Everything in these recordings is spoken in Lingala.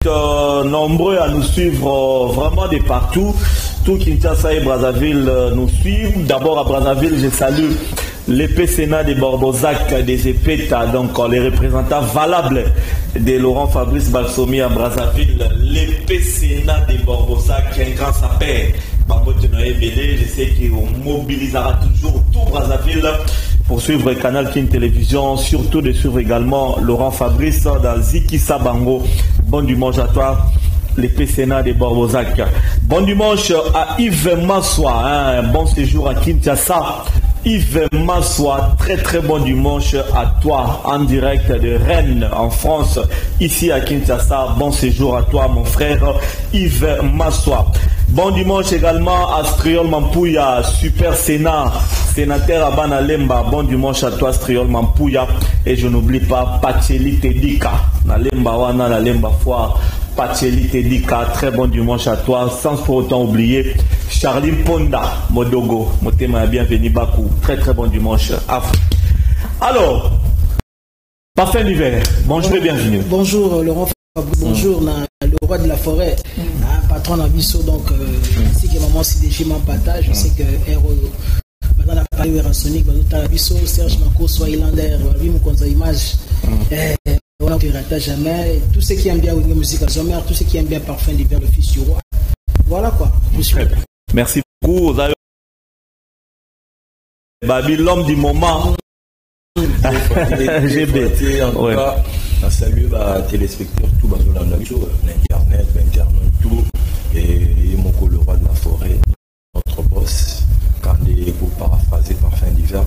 nombreux à nous suivre vraiment de partout. Tout Kinshasa et Brazzaville nous suivent. D'abord à Brazzaville, je salue l'épée Sénat de Borbozac des Epeta, donc les représentants valables de Laurent Fabrice Balsomi à Brazzaville. L'épée Sénat de Borbozac, un grand sapeur. Je sais qu'on mobilisera toujours tout Brazzaville pour suivre le canal Kin Télévision, surtout de suivre également Laurent Fabrice dans Ziki Sabango. Bon dimanche à toi, l'épée Sénat de Borbozac. Bon dimanche à Yves Massoua, bon séjour à Kinshasa. Yves Massoua, très très bon dimanche à toi en direct de Rennes en France, ici à Kinshasa. Bon séjour à toi mon frère Yves Massoua. Bon dimanche également à Striol Mampouya, super Sénat, sénateur Abana Lemba. Bon dimanche à toi Striol Mampouya. Et je n'oublie pas Pacheli Tedika, na Lemba Wana, na Lemba Foire. Pacheli Tedika, très bon dimanche à toi, sans pour autant oublier Charline Ponda, Modogo, Motema, bienvenue Bakou, très très bon dimanche. Alors, parfait d'hiver, bonjour et bienvenue. Bonjour Laurent, bonjour le roi de la forêt, patron d'Abisso, donc ainsi que maman CDG Mampata, je sais que dans la période Sonic, Serge Mako, Swailander, Vim Konza Image. On ne rate jamais. Tous ceux qui aiment bien la musique à sommaire, tous ceux qui aiment bien Parfum d'hiver, le fils du roi. Voilà quoi. Merci beaucoup. Babi, l'homme du moment. GB. En tout cas, on salue les téléspectateurs, tout l'internet, tout. Et mon le roi de la forêt, notre boss, quand pour paraphraser Parfum d'hiver,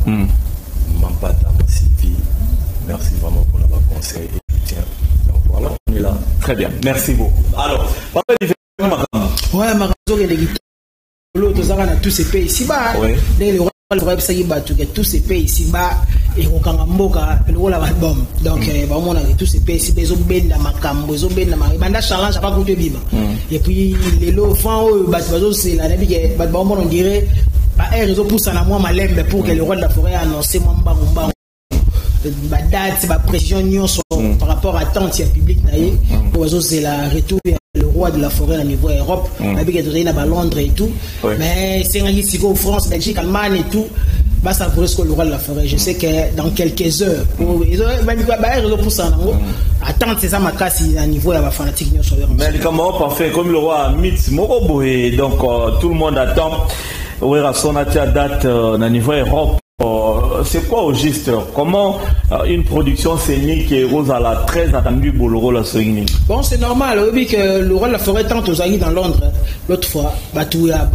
Mampata, Sylvie. Merci vraiment pour notre conseil et soutien. Donc voilà, on est là. Très bien, merci beaucoup. Alors, Parfum d'hiver, ouais, ma raison est de guitare. L'autre, ça a tous ces pays ici-bas. Le roi de la forêt, tous ces pays ici-bas. Et au Kangamboka, le rôle de l'album. Donc, on a tous ces pays ici, ils ont bien dans ma cambo, ils ont bien dans ma banda challenge, ça va coûter bima. Et puis, les lots, c'est la navire, on dirait, ils ont poussé à moi ma lembe pour que le roi de la forêt annonce mon bangomba. La date, c'est ma précision par rapport à tant de public. C'est la retour le roi de la forêt au niveau Europe. À Londres et tout. Mais c'est ici en France, Belgique, Allemagne et tout. Ça pourrait être le roi de la forêt. Je sais que dans quelques heures, attendre c'est ça ma casse à niveau de la fanatique. Mais comment parfait comme le roi Mitz Moroboé, donc tout le monde attend. Oui, à son date au niveau Europe. C'est quoi au juste? Comment une production scénique et Rose à la 13 attendue pour le rôle à Soigny? Bon, c'est normal. Oui, que le roi de la forêt tente aux amis dans Londres. L'autre fois, il y a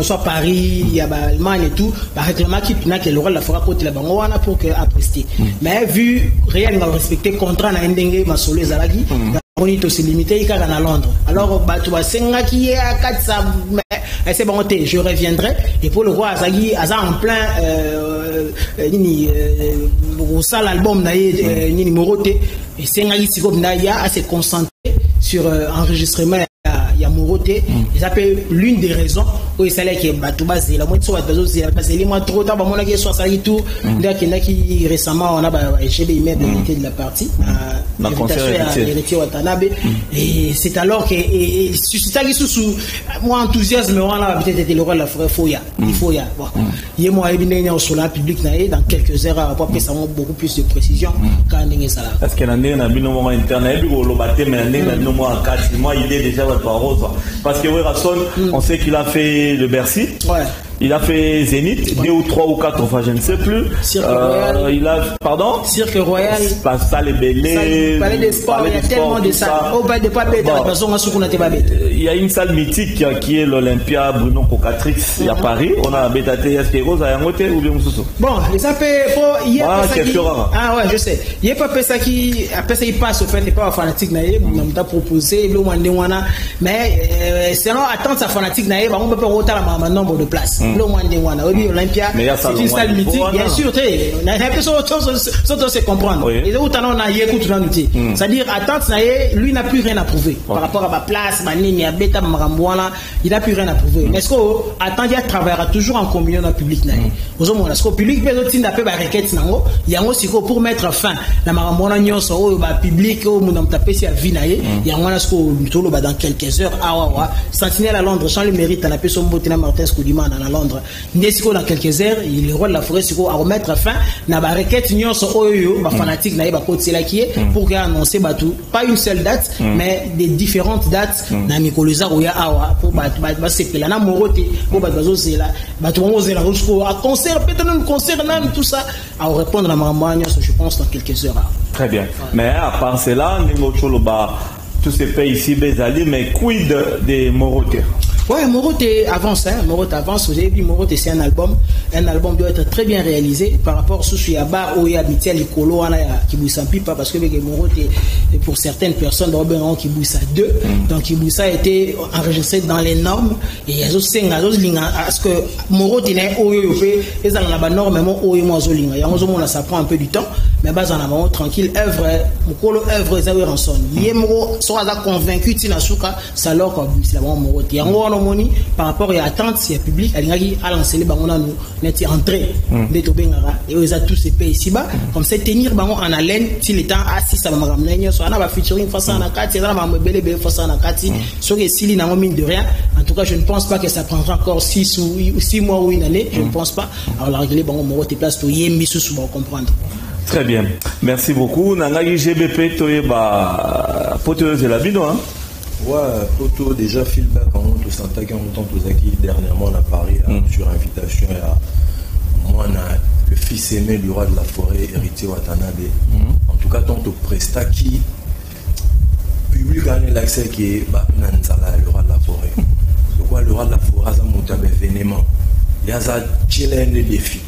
soit Paris, il y a Allemagne et tout. Réclamant que le roi de la forêt côté là-bas, on a pour que apprécier. Mais vu réel, on va respecter le contrat dans Ndenge, ma solé Zalagi. On est aussi limité, il y a à Londres. Alors, tu vois, c'est un qui est à 400, mais c'est bon, je reviendrai. Et pour le roi Azagi, en plein, ça l'album, Nini Moroté, et c'est un qui assez concentré sur enregistrement. Il y a Moroté, et ça peut l'une des raisons où il s'allait que Batouba c'est la moitié parce que les mois trop tard, on a qui soit ça et tout. Qui récemment on a chez les maires de la partie, l'invitation à l'héritier Watanabe, et c'est alors que suscita qui sous moi enthousiasme on a peut-être le roi de la forêt Foya, il faut y avoir. Il y a moi bien au solar public dans quelques heures après ça a beaucoup plus de précision quand on est ça là. Parce que l'année on a bien au moment internet, au lobaté mais l'année on a moins en 4 mois il est déjà parce que Rasson, on sait qu'il a fait le Bercy. Il a fait Zénith, 2 ou 3 ou 4 fois, je ne sais plus. Cirque Royal. Il a, pardon? Cirque Royal. Ça, les Bélés. Palais des Sports, il y a tellement de salles. Il y a une salle mythique qui est l'Olympia Bruno Cocatrix à Paris. On a Bétaté, est-ce Rose à Yangoté ou bien Moussoussou? Bon, ça fait. Ah, ouais, je sais. Il n'y a pas ça qui. Après ça, il passe au fait, il n'est pas fanatique, on t'a proposé, mais sinon, attendre sa fanatique, on peut pas retarder un nombre de places. le moins de wana oui Olympia c'est une salle mythique bien sûr se comprendre et où t'en as yékou tout l'année c'est-à-dire attente lui n'a plus rien à prouver par rapport à ma place manini à beta marambouana il n'a plus rien à prouver mais est-ce que attend il travaillera toujours en communion dans le public aux hommes est-ce que le public peut aussi n'a pas la requête nango il y a aussi pour mettre fin la marambouana nyonso au public au monde taper si à vie naé il y a un ce que dans quelques heures Sentinelle à Londres sans le mérite à la personne Botina Martin Skoudima dans Londres Nesiko dans quelques heures il est roi de la forêt à remettre fin na ba requête nyonso oyo ba fanatique na ba côté là qui est pour annoncer batou pas une seule date mais des différentes dates na Mikoloza Roya awa pour ba sepela na morote pour ba bazozela batou bazozela jusqu'au concert peut-être un concert même tout ça à répondre à Maramanya je pense dans quelques heures. Très bien mais à part cela Ningo Choloba tous ces pays ici Bézali mais quid des Morote? Ouais, Morote avance, Morote avance. Vous avez vu, Morote c'est un album doit être très bien réalisé par rapport à ce qu'il y a bar où il y a Bitia Likolo, qui bouge sans pipe parce que Morote pour certaines personnes d'Orberon qui bouge à deux, donc qui bouge a été enregistré dans les normes et il y a aussi ce que Morote n'est OEP et ça n'a pas normalement OEP zolinga. Il y a un ça prend un peu du temps, mais bas en avant tranquille œuvre Zawi Ranson. Yemro soit convaincu Tinasuka ça leur comme c'est la Morote. Par rapport à l'attente, si le public a lancé les ballons, nous n'était entré de Tobengara et ils ont tous ces pays ici-bas. Comme ça, tenir ballon en haleine, s'il est assis, ça va me ramener. Soit on va featuring face à Nakati, ça va me belle face à Nakati. Sur les s'il n'a mine de rien. En tout cas, je ne pense pas que ça prendra encore 6 mois ou une année. Je ne pense pas. Alors, la régler, bon, on va place pour Yembi sous pour comprendre. Très bien. Merci beaucoup. Nangagi GBP, Toyeba, poteuse de la bino, hein? Ouais, Poto, déjà, feedback en tout Santa qui ont tous acquis dernièrement à Paris sur invitation à moi, le fils aimé du roi de la forêt, héritier Watanabe. En tout cas, tant au Presta qui public a l'accès qui est Nanzala, le roi de la forêt. Donc, le roi de la forêt a monté un événement. Il y a un défi.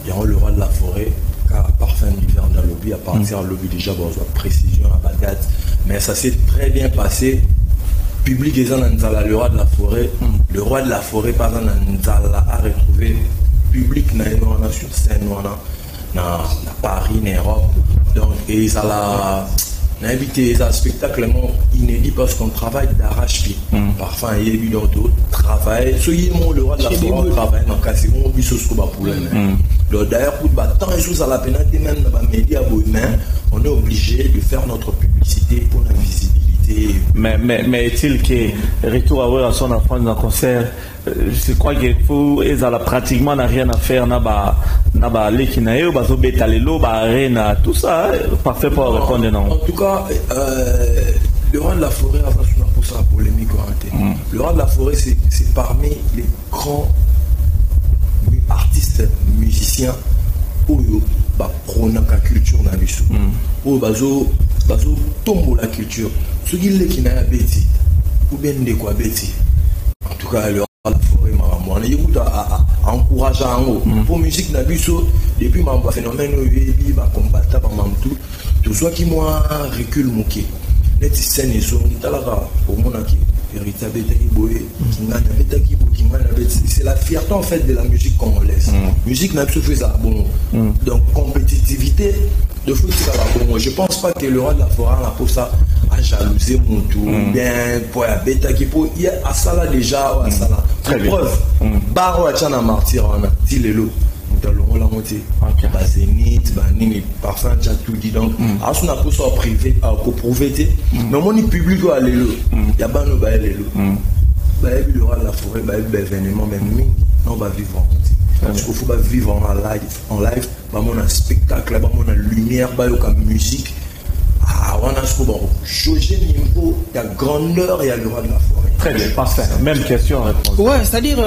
Il y a le roi de la forêt. À parfum d'hiver dans le lobby, à partir du lobby déjà, bon, précision à Bagdad. Mais ça s'est très bien passé. Public est dans le roi de la forêt. Le roi de la forêt, par exemple, a retrouvé public sur scène, dans Paris, en Europe. Donc, et ils ont invité un spectacle inédit parce qu'on travaille d'arrache-pied. Parfois, il y a eu d'autres travail. Soyez le roi de la forêt, on travaille dans le cas, c'est mon but sur ce problème. D'ailleurs, pour tant de choses à la pénalité, même dans les médias, on est obligé de faire notre publicité pour la visibilité. Mais est-il que retour à voir son enfant dans un concert, je crois qu'il faut, et ça pratiquement n'a rien à faire, l'équinaïo, tout ça, parfait pour répondre non. En tout cas, le roi de la forêt, avant pour ça, polémique, le roi de la forêt, c'est parmi les grands artistes, musiciens, où prônent la culture dans le sous. Où bazo tombe la culture. Ce qui n'a pas bêti, ou bien de quoi bêti. En tout cas, le roi de la forêt, moi, il y a encouragé en haut. Pour musique n'a vu depuis ma phénomène, il va combattre par tout. Tout soit qui moi recule mon quai. Les scènes sont pour mon acquis. C'est la fierté en fait de la musique congolaise. Musique n'a plus fait ça bon. Donc compétitivité de foot bon. Je pense pas que le roi de la forêt a pour ça à jalouser mon tour bien pour la bêta qui pour il y a à ça là déjà à ça là. Preuve. Baro a tchana martyr on a dit les lots. Dans le rôle à monter, Zénith, Banini, parfois j'ai tout dit donc. Alors on a pour ça privé, à co-prouver, mais mon public doit aller là. Il y a pas nous aller là. Le roi de la forêt, l'événement même on va vivre en côté. Parce qu'il faut pas vivre en live, on a un spectacle, on a lumière, on a musique. On a ce qu'on jauger niveau, il y a grandeur et il y a le roi de la forêt. Très bien, parfait. Même question, réponse. Ouais, c'est-à-dire,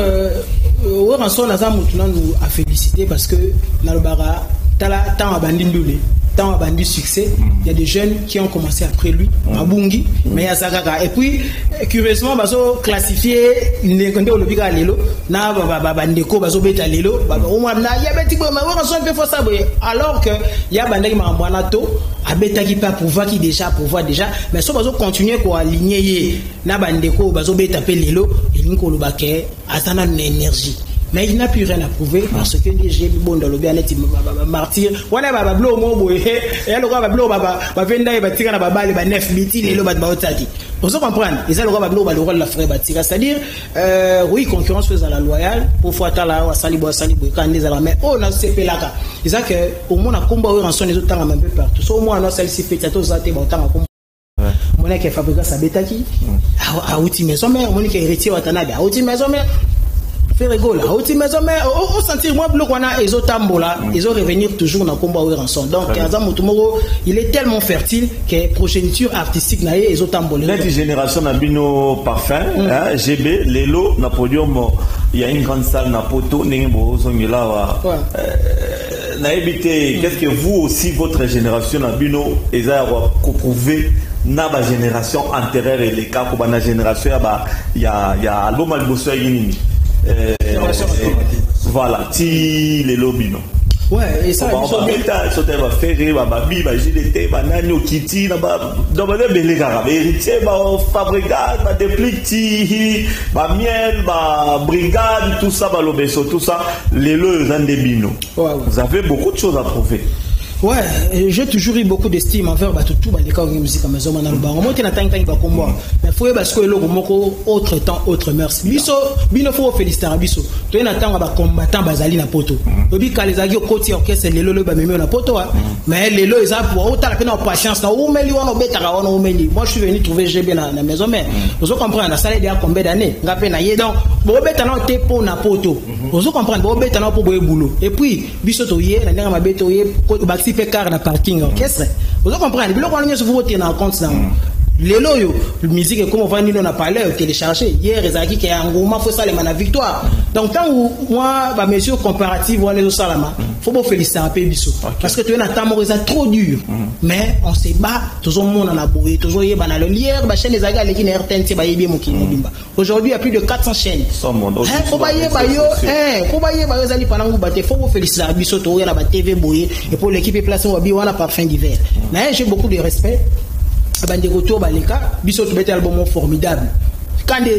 Ranson nous a félicité parce que dans le bara, tant à Bandindoulé, tant à Bandi succès, il y a des jeunes qui ont commencé après lui, à Bungi, mais à Zagaga. Et puis, curieusement, baso classifié, les condés au lobby à l'élo, na bandeko, baso beta l'élo, au moins, il y a petit peu, mais Ranson peut faire ça, alors que il y a bandek mambanato, à beta qui pas pouvoir qui déjà, mais ça baso continuer quoi, aligner, na bandeko, baso beta pe l'élo, et l'inko le baquet, à ça une énergie. mais il n'a plus rien à prouver parce que j'ai bon dans le bien net martyr on a ba blo mo boye et le ba blo ba venda et ba tira na ba balle ba 9 biti les lo ba otaki on se comprendre et ça le ba blo ba le rôle la frère ba tira c'est-à-dire oui concurrence faisant la loyale pour fois tala wa salibo quand des ala mais on a CP là c'est ça que au moins na combat en son les autres temps un peu partout so au moins on a celle-ci fait tato za te ba temps mon qui fabrique sa betaki a outil maison mais mon qui héritier watanabe a outil maison mais fait rigolo a outil maison mais au sentir moi bloc on a les autres tambola ils ont revenir toujours dans combat en son donc il est tellement fertile que progéniture artistique na les autres tambola la génération na bino parfum GB Lelo na podium il y a une grande salle na poto ningo zongela wa na éviter qu'est-ce que vous aussi votre génération na bino eza ko prouver na ba génération antérieure et les cas pour la génération il y a album alboso yini voilà ti les lobino ouais et ça ça va faire ba babi ba JDT ba nani okiti na ba dans ba belé kara héritier ba fabricage ba dépliquti ba miel ba brigade tout ça ba lobeso tout ça les le zandebino vous avez beaucoup de choses à prouver. Ouais, j'ai toujours eu beaucoup d'estime envers tout les cas de musique à maison dans le bar. Moi, tu n'as pas de combat. Mais il faut parce que le moko autre temps, autre mœurs. Biso, bino faut féliciter biso. Tu n'as pas de combattant bazali na poto. Obi kalizagi au côté orchestre les lolo ba meme na poto. Mais les lolo ils ont pour autant la peine en patience na ou meli wana betara wana ou meli. Moi, je suis venu trouver GB na maison mais vous comprenez la salle déjà combien d'années. Ngapé na yé donc bo betana te po na poto. Vous comprenez bo betana po boye boulot. Et puis biso to yé na nga mabeto yé fait car na parking orchestre vous comprenez bilo kwa nyo vous voter na compte ça les loyo musique comme on va nous on a parlé télécharger hier ezaki que ngoma faut ça les mana victoire donc tant moi ba mesure comparative on les salama faut pas féliciter un peu biso parce que tu es temps moreza trop dur mais on se bat toujours monde en a bourré toujours yé bana le hier ba chaîne les aga les qui na RTNC ba yebi moki mobimba aujourd'hui il y a plus de 400 chaînes faut ba yé ba yo faut ba yé ba yo zali panangu baté faut féliciter biso to ya na ba TV boyé et pour l'équipe placée au bi wana parfum d'hiver mais j'ai beaucoup de respect bande retour baleka biso to bete album formidable quand des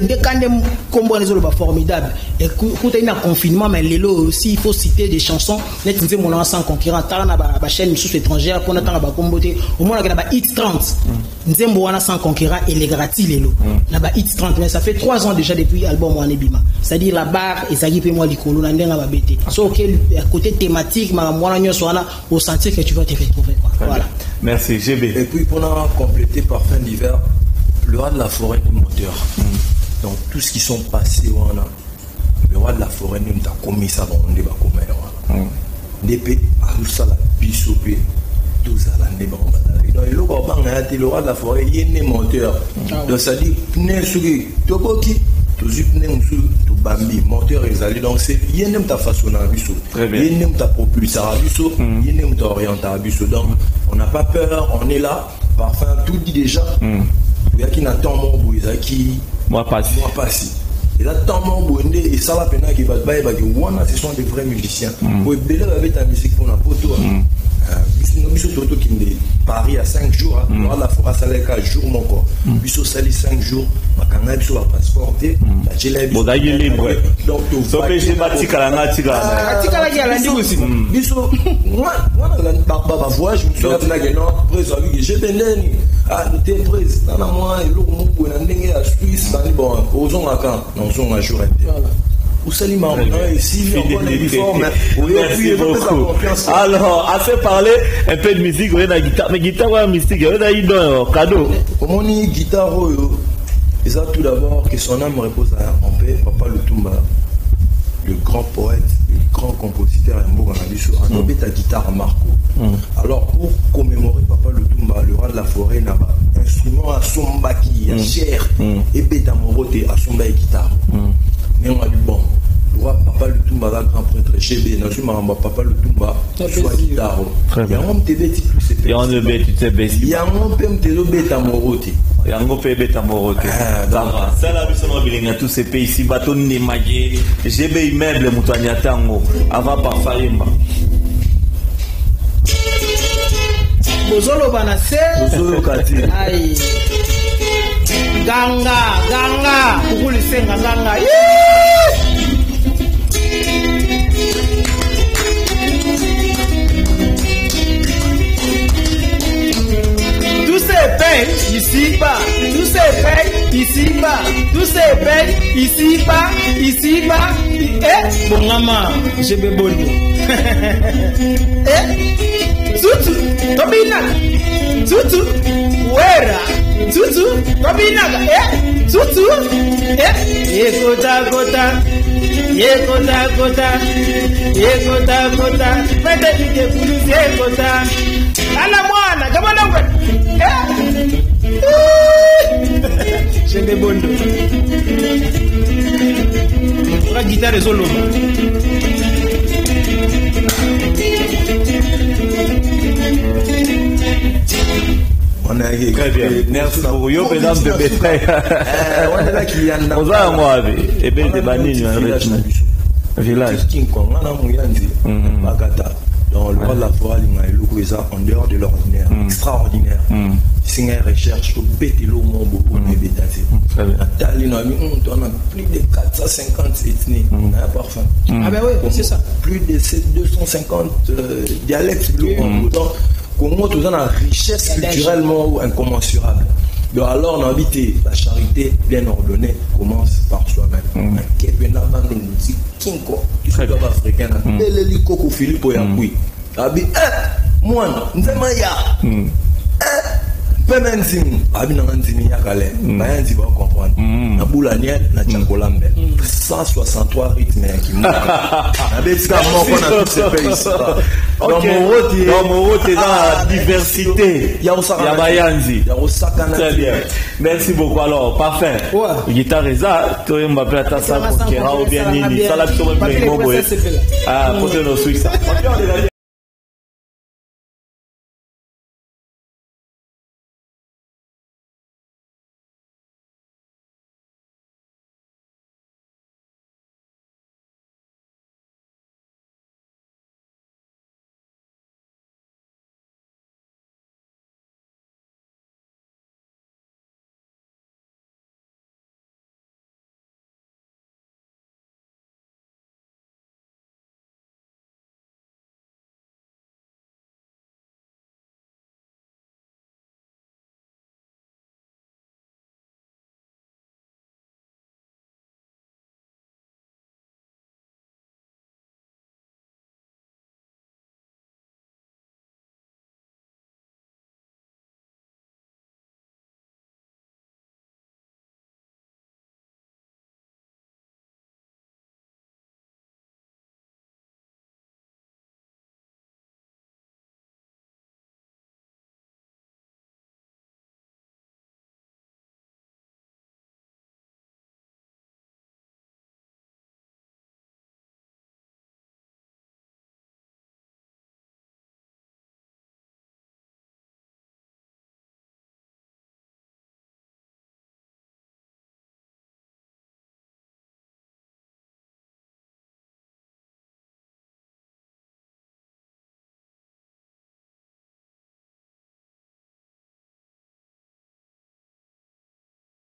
combos les autres formidable et quand il y a confinement mais les lots aussi il faut citer des chansons net disait mon ancien concurrent tala na ba chaîne sous étrangère pour na ba comboté au moins na ba hit 30 nzembo wana sans concurrent et les gratis les lots na ba hit 30 mais ça fait 3 ans déjà depuis album wana bima c'est-à-dire la barre et ça qui peut moi likolo na ndenga ba bete so que côté thématique ma mwana nyoso wana au sentir que tu vas te retrouver quoi voilà merci GB et puis pour compléter parfum d'hiver le roi de la forêt du moteur. Donc tout ce qui sont passés, le roi de la forêt nous a commis ça dans le débat commun. N'épée à tout ça la bisopé, tout ça la débat. Donc le roi de la forêt il est moteur. Donc ça dit pneu sur toboki, tout pneu sur tout bambi moteur exalé. Donc c'est il n'aime ta façon à biso, il n'aime ta propulseur à biso, il n'aime ta orientation à biso. Donc on n'a pas peur, on est là. Parfum tout dit déjà. Il y a qui n'attend mon bout, il y a qui moi passé. Et là, tant mon bout, et ça va peine qui va te bailler, ce sont des vrais musiciens. Vous pouvez avec ta musique pour la photo. Biso Toto qui me Paris à 5 jours, la forêt ça les 4 jours mon corps. Biso sali 5 jours, ma canal biso va transporter, la gelée biso. Donc so pêcher batika la tika. Tika la ya la ndi aussi. Biso moi ba voyage, je me suis là que non, président j'ai beneni. Ah, t'es président na moi et l'autre mon pour na ndenge à Suisse, ça bon, osons à quand, non son un jour interne. Alors, assez parlé un peu de musique, on a guitare, mais guitare ou mystique, on a eu un cadeau. Comment on dit guitare, et ça tout d'abord que son âme repose en paix, Papa Lutumba, le grand poète, le grand compositeur et mot on a mis ta guitare à Marco. Alors pour commémorer Papa Lutumba, le roi de la forêt, n'a pas instrument à Sombaki, à cher, et Beta Morote à Somba et guitare. Mais on a du bon. Le roi Papa Lutumba, grand prêtre GB, n'a jamais dit Papa Lutumba, soit guitare. Il y a un petit plus. Il y a un petit peu. Il y a un petit peu Beta Morote. Il y a un petit peu Beta Morote. Ça, la mission de tous ces pays, si bâton n'est magé, GB immeuble, Moutania Tango, avant par Farimba. Bozolo banase. Bozolo kati. Aïe. Ganga, kukuli senga ganga. ici-bas. Tout se paye ici-bas. Tout se paye ici-bas, ici-bas. Eh, bon maman, je me bonne. Eh, tutu, tobinaga. Tutu, wera. Tutu, tobinaga. Eh, tutu. Eh, kota. Yekota. Mende dike kuluzi yekota. Ala mwana, kama na ngwe. Shende bondo. La guitare solo. On a très bien. Merci pour vous, mesdames de Bétray. On est là qui y a un Vous avez moi, et bien des banines, un village. Dans le roi de la forêt, il y a en dehors de l'ordinaire, extraordinaire. C'est une recherche au Bétélo, mon beau, on est bétasé. On a plus de 450 ethnies, parfois. Ah ben oui, c'est ça. Plus de 250 dialectes. Comment tout ça a une richesse culturellement incommensurable. Donc alors, on a habité la charité bien ordonnée commence par soi-même. Africain, Philippe Oyakoui. Moi, Abi nanzimi yakale, bayanzi ba comprendre. Na boulanier na tchakolambe. 163 rythmes qui moka. Abetika moko na tous ces pays. Dans mon t'es dans la diversité. Ya bayanzi. Très bien. Merci beaucoup alors, parfait. Guitare eza, to yamba plata sa kera ou bien nini. Ça la to même mo boy. Ah, côté no Suisse.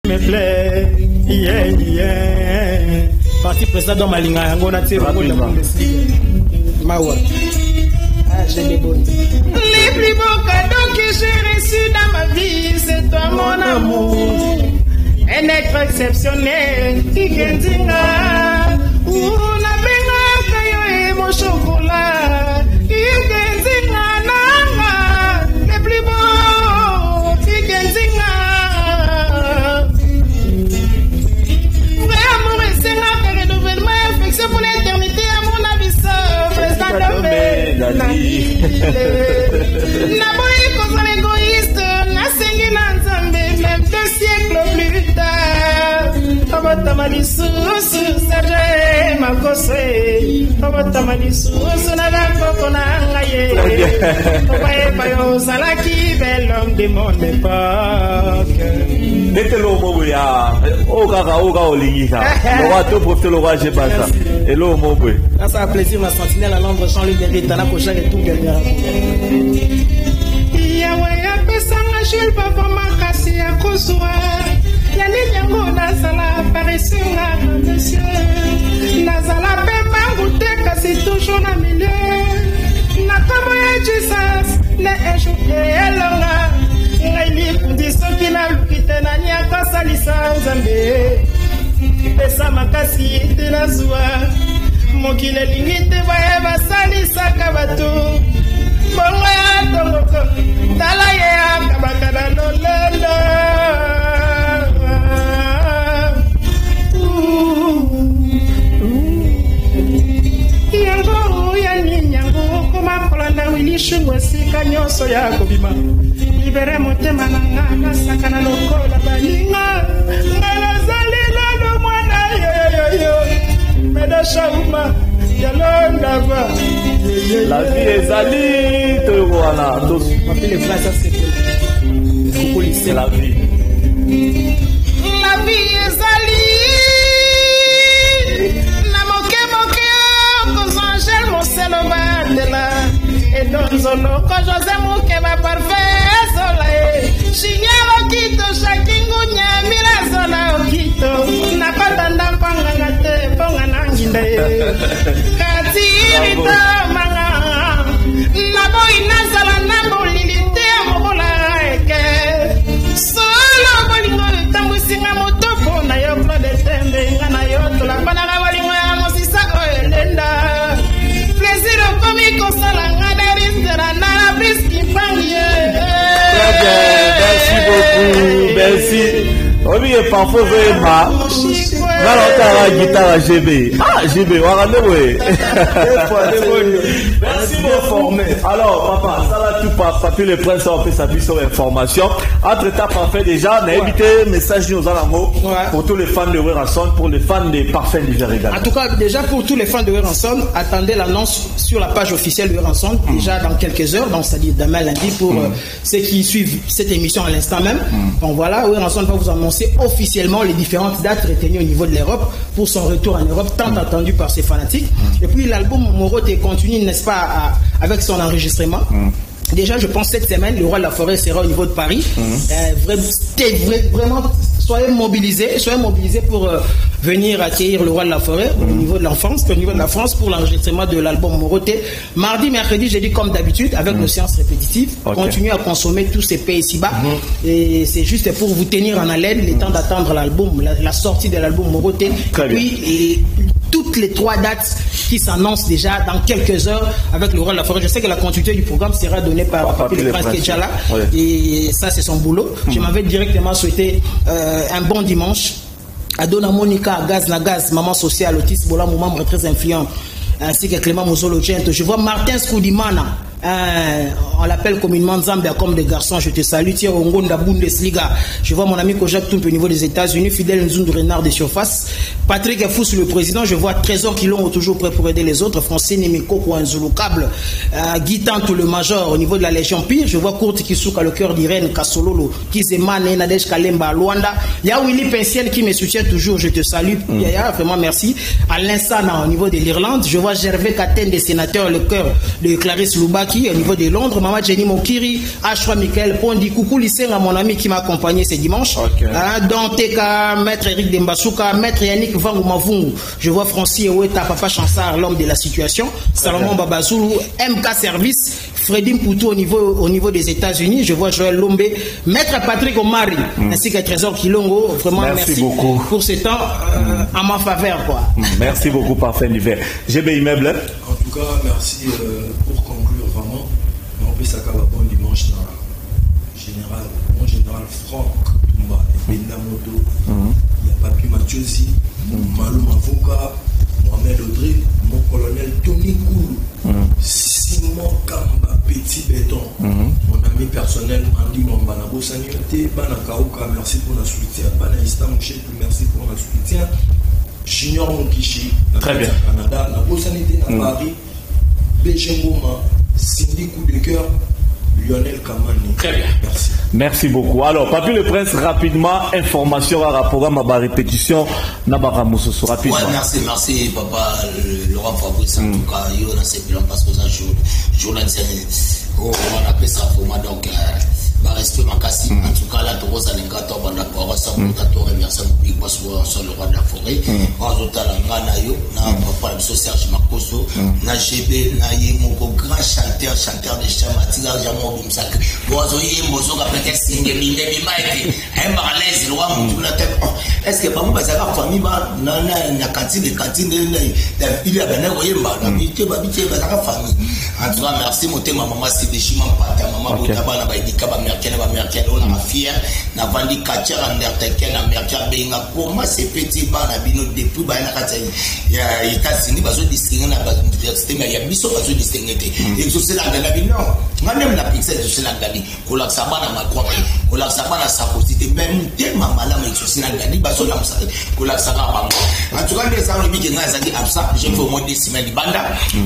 Me plaît, yeah. Parti président Malinga, yango na tira pour la Bundesliga. Mawa. Ah, je les bonne. Les plus beaux cadeaux que j'ai reçus dans ma vie, c'est toi mon amour. Un être exceptionnel, Igendinga. Una benga kayo et mon chocolat. Igendinga nanga, les plus beaux, Igendinga. Pour l'éternité, à mon avis, ça, président de la vie. La bonne contre l'égoïste, la saignée l'ensemble, même 2 siècles plus tard. Obotamani sous, Serge, ma gosse. Obotamani sous, n'a pas ngaye. Obaye payo, salaki, bel homme de mon époque. Mettez le mot, ya. Oga olingika. Oga to profite le roi, j'ai pas ça. Et le mot, ça c'est un plaisir, ma sentinelle à Londres, Jean-Luc Derrida, la cochère et tout gagnera. Yahweh, apesanga, Jules, papa, ma kassi, à Kosoa. Yannick Yango, Nazala, apparaissera, monsieur. Nazala, pepa, goûter, kassi, toujours dans le milieu. Nakamoye, Jesus, ne échoué, elonga. Ngaili, kundi, soki, na salisa nzambe pesa makasi te nazwa mokili elingi te boye basalisaka bato bongo ya tongoko tala ye akabaka na lolendo yango ya ninyango koma kolanda wilishungu esika nyonso ya kobima libere motema na nga nasaka na lokola baninga nga nazali nano mwana yoyoyo medashauma yalondava la vie ezali toyoko wana Papile France, ça c'est la vie. La vie ezali na moke moke kozangel moselo batela edonzolo ko José moke ba parfait sola shinya okito shakingunya mila sola okito na patanda panganga te ponga nanginda kati irita manga na boy nazala na bolilite mobola eke solo bolingo tambwisinga motoko na yo de tembe nga na yo tolakpanaka bolingo ya mosisa oyo elenda plaisir okomi kosala nga derisera na briski mpangi Très bien, merci beaucoup, merci. Oui, parfois vraiment. La guitare GB. Ah, GB, merci beaucoup. Alors, papa, ça va tout pas. Papi le prince, on fait s'appuyer sur l'information. Entre temps, parfait déjà, on a évité message nous en pour tous les fans de Weranson, pour les fans des parfums d'hiver également. En tout cas, déjà pour tous les fans de Weranson, attendez l'annonce sur la page officielle de Weranson, déjà dans quelques heures, donc c'est-à-dire demain lundi, pour ceux qui suivent cette émission à l'instant même. Donc voilà, Weranson va vous annoncer officiellement les différentes dates retenues au niveau de l'Europe pour son retour en Europe, tant attendu par ses fanatiques. Et puis l'album Morote continue, n'est-ce pas, avec son enregistrement. Déjà, je pense cette semaine, le Roi de la Forêt sera au niveau de Paris. Vraiment, soyez mobilisés pour venir accueillir le Roi de la Forêt au niveau de l'enfance, au niveau de la France pour l'enregistrement de l'album Morote. Mardi, mercredi, jeudi, comme d'habitude, avec nos séances répétitives. Continuez à consommer tous ces pays ici-bas. Et c'est juste pour vous tenir en haleine, le temps d'attendre l'album, la sortie de l'album Morote. Puis, toutes les 3 dates qui s'annoncent déjà dans quelques heures avec le Roi de la Forêt. Je sais que la continuité du programme sera donnée par Papi le Prince Kedjala. Et ça, c'est son boulot. Je m'avais directement souhaité un bon dimanche à Dona Monica, à Gaz Nagaz, maman sociale, Otis Bola, mon membre très influent, ainsi que Clément Mozolo Gento. Je vois Martin Skoudimana. On l'appelle communément Zambia comme des garçons. Je te salue. Tiens, Ongonda Bundesliga. Je vois mon ami Kojak Toumpe au niveau des États-Unis. Fidèle Nzundu Renard de surface. Patrick Fous, le président. Je vois Trésor Kilon toujours prêt pour aider les autres. Français Nemiko Kouanzulu Câble. Guy Tantou, le major au niveau de la Légion Pire. Je vois Kourti Kisuka, le cœur d'Irène Kassololo. Kizemane, Nadej Kalemba, Luanda. Il y a Willy Pensiel qui me soutient toujours. Je te salue. Yaya, vraiment merci. Alain Sana au niveau de l'Irlande. Je vois Gervais Katen, des sénateurs, le cœur de Clarisse Loubaki au niveau de Londres. Maman Jenny Mokiri, Ashra Michael Pondi, coucou Lycéen à mon ami qui m'a accompagné ce dimanche. Danteka, Maître Eric Dembasuka, Maître Yannick Vangu Mavungu. Je vois Francis Eweta, Papa Chansard, l'homme de la situation. Salomon Babazoulou, MK Service, Freddy Mpoutou au niveau des États-Unis. Je vois Joël Lombe, Maître Patrick Omari, ainsi que Trésor Kilongo. Vraiment merci beaucoup pour ce temps en ma faveur, quoi. Merci beaucoup, parfait l'hiver. GB Immeuble. En tout cas, merci pour conclure vraiment. On peut s'accorder un bon dimanche dans mon général Franck Toumba et Bendamoto. Il y a Papi Mathieusi, Malou Mavoka, Mohamed Audrey, mon colonel Tony Koulou, Simon Kamba, Petit Béton, mon ami personnel Andy Mwambana, Bosaniote, Bana Kaouka, merci pour le soutien, Bana Ista Mouchetou, merci pour le soutien, Junior Monkichi, très bien, Canada, la Bosanité à Paris, Béjengoma, Cindy Coup de Cœur, Lionel Kamani. Très bien. Merci. Merci beaucoup. Alors, Papi le Prince, rapidement, information à rapport à ma répétition, Nabara Moussousou, rapidement. Ouais, merci, papa, Laurent Fabrice, en tout cas, il y a ces plans parce que ça, journaliste, on appelle ça format, donc, respect Makassi. En tout cas, là, tu vois, ça n'est pas toi, on a pas ça, on t'a tout remercié, parce qu'on soit le roi de la forêt. On a na papa de Serge Makoso, na GB, na Yemoko, grand chanteur de Chamatina, Jamon Bumsak. Bon, Mozo a peut-être signé, mais un malaise, le roi, est-ce que pas moi, ça va famille, na cantine, il y a bien un Yemba, la milité, la famille. En tout cas, merci, mon thème, maman, c'est des chimans, pata, maman, Boutaba, na Baïdika, Bamerkel, on a fier, na Vandi Katia, na Merteken, na Merkel, Benga, pour moi, c'est petit, ban, na Bino, depuis, ban, na Katia, il y a États-Unis, bazo distinguer na université, mais il y a biso bazo distinguer. Et je sais la galabi, non, moi même la pixel, je sais la galabi, qu'on l'a sabana na Macron, qu'on l'a sabana Sarkozy, même tellement malade, mais je sais la galabi, bazo la moussa, qu'on l'a sabana. En tout cas, les gens qui ont dit absent, j'ai fait au moins des semaines de banda.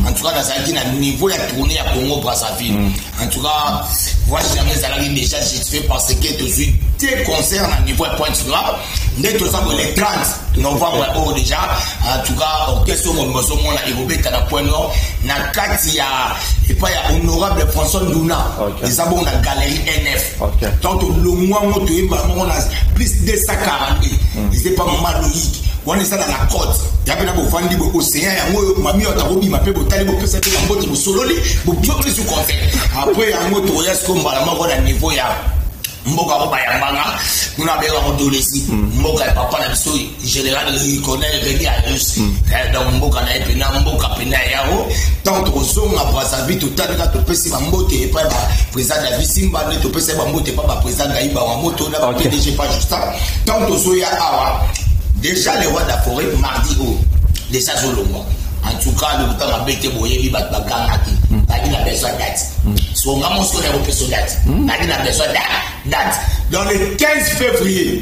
En tout cas, dans un niveau, il y a tourné à Congo Brazzaville. En tout cas, voilà, j'ai déjà fait parce que tu suis des concerts à niveau point grave. Dès que ça, les 30 novembre déjà, en tout cas, en question de mon a évolué à la point nord, na Katia, et pas il y a honorable François Luna, les abonnés de la galerie NF. Tant que le mois, on a plus de 140 000. C'est pas mal logique. On est ça dans la côte. Il y a bien un peu d'océan, mamie, on m'a fait botaler, on peut s'appeler un peu de sololi, pour bien plus de conseils. Après, il y a un mot de voyage comme on a niveau, il y a Mboka Bayambanga, nous avons un adolescent, Mboka papa la biso général il connaît le à tous. Donc Mboka na epena Mboka pena yao. Tant que zone à Brazzaville tout à l'heure tu peux si Mbote et pas président de la Visimba, tu peux si Mbote pas président d'Aïba en moto là PDG pas juste ça. Tant que Zoya Awa, déjà les rois de la forêt mardi haut, déjà Zolongo. En tout cas, le temps a été boyé, il va te gagner. Il a besoin de date. Son gamin, on a besoin de date. Il a besoin de date. Dans le 15 février,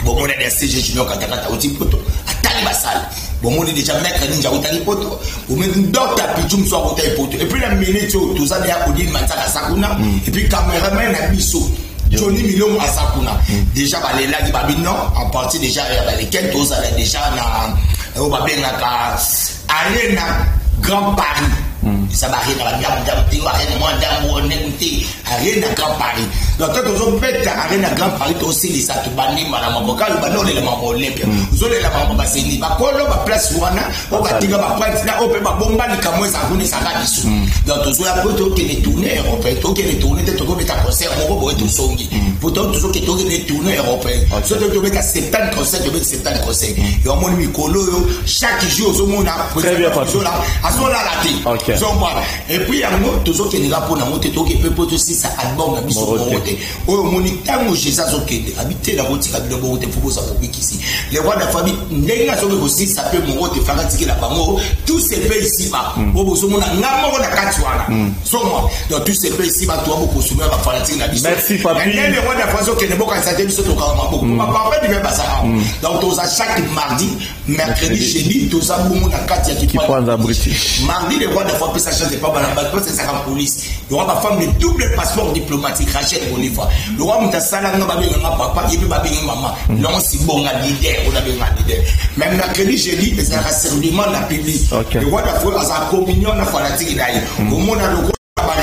bon, on est resté, j'ai junior Katakata, au type poto, à Talibasal. Bon, on est déjà mercredi, j'ai au Talipoto. Ou même docteur Pichum soit au Talipoto. Et puis la minute, tout ça, il y a Odile Mansaka Sakuna. Et puis, caméraman à Bissot. Johnny Milon à Sakuna. Déjà, les lags Babino, en partie déjà, les quêtes, tout ça, déjà, au Babina, Arena Grand Paris. Ça va rien dans la gamme d'Amti, Arena Grand Paris. Donc, quand on fait Arena Grand Paris, aussi les Satubani, Madame Aboka, le ballon est le membre olympique. Vous avez la membre Bassini, Bakolo, ma place Wana, on va tirer ma pointe, là, on peut ma bomba, les camois, ça vous ne s'en va dessous. Donc, toujours la photo qui est tournée européenne, qui est tournée, de tout mettre à concert, on va tout songi. Pourtant, toujours qui est tournée européenne. Surtout, tu mets à 70 concerts, tu mets 70 concerts. Et on m'a mis Colo, chaque jour, au monde, à ce moment-là, la et puis, il y a un autre, toujours qui est là pour la montée, qui peut porter aussi sa album, la mission de monter. Oh, mon itango, j'ai ça, habiter la route, de monter, pour ça, pour ici. Les rois de la famille, les gens aussi, ça peut mon route, faire fatiguer la bango, tous ces pays ici-bas. Oh, bon, on a un la Katsuana. Sommes dans tous ces pays ici-bas, toi, beaucoup soumettre la fanatique, la mission. Merci, papi. Et les rois de la famille, qui n'est pas quand ça t'est mis sur ton carrément. On va pas faire du même bazar. Donc, tous à chaque mardi, mercredi, jeudi, tous à beaucoup de Katia qui prend un British. Mardi, les rois de la famille, ça change pas mal. C'est ça la police. Le roi va faire le double passeport diplomatique. Rachel Bonifa. Le roi Moutasala n'a pas besoin de papa, il peut pas besoin de maman. Non, c'est bon, on a leader, on a besoin de leader. Même mercredi, jeudi, c'est un rassemblement de la public. Le roi de la famille, a sa communion, on a fanatique d'ailleurs. Au monde, le roi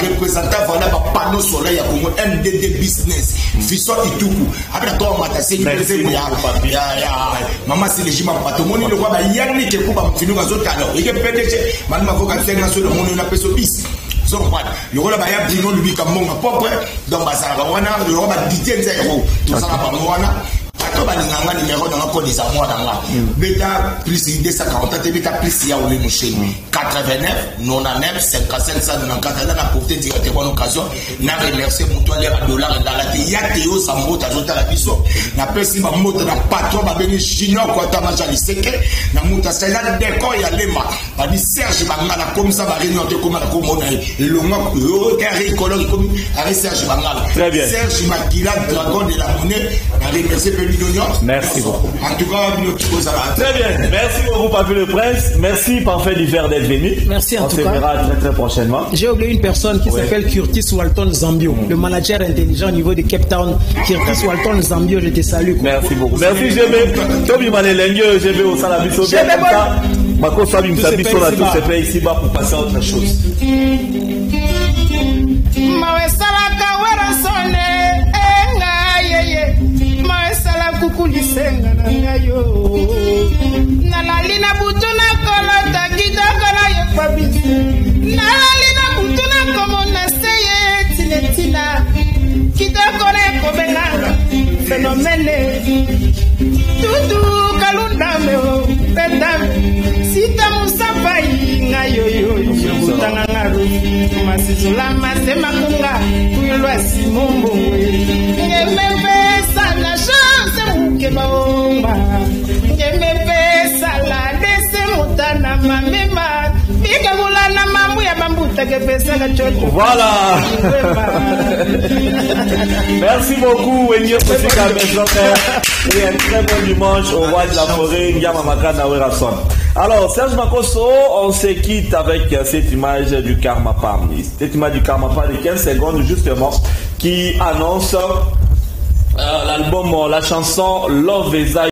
représentant voilà un panneau solaire pour MDD business Fisson Ituku après toi on m'a tassé il y a maman c'est le jima pas tout le monde le roi yanni que pour pas finir aux autres alors il est PDG maintenant faut qu'elle fasse le monde on a peso bis so quoi le roi ba ya Bruno lui comme mon propre donc bah ça va wana le roi ba dité zéro tout ça va wana to ba nganga numéro dans le code des amours dans là beta plus 240 beta plus il y a au mouché 89 99 55 194 dans la portée directement l'occasion na remercier pour toi les dollars dans la il y a Théo Sambo ajouter la biso na pesi ba moto na patron ba beni chinois quoi ta manger liseke na muta ça là décor ya lema ba di Serge Bangala comme ça ba réunion te comme ko mona le longo carré color comme avec Serge Bangala Serge Makila dragon de la monnaie na remercier merci beaucoup. En tout cas, très bien. Merci beaucoup, Papi le Prince. Merci, Parfait d'hiver d'être venu. Merci en tout cas. On se verra très très prochainement. J'ai oublié une personne qui s'appelle Curtis Walton Zambio, le manager intelligent au niveau de Cape Town. Curtis Walton Zambio, je te salue. Merci beaucoup. Merci, GB. Tobi Manelengue, GB au Salabiso. Bien comme ça. Mako Sabi Msabiso, on a tous ces pays ici-bas pour passer à autre chose. lukulisenga na ngayo nalali na butu na kolota kitoko na yo pabisi nalali na butu na komona seye tinetina kitoko na ekobenganga fenomene tutu kalundame o petame sita musapai ngayoyo butanga ngaru masizula masema kunga kuyelwa simombongwe ngemepesa na chance mukebaomba ngemepesa la dese mutana mamema bigabula na mamu ya bambuta kepesa kachoto. Voilà. Merci beaucoup Wenye Kosika Mesonner et un très bon dimanche au roi de la forêt Yamamakana Werason. Alors Serge Makosso, on se quitte avec cette image du Karma Pam. Cette image du Karma Pam de 15 secondes justement qui annonce l'album, la chanson Love Eza.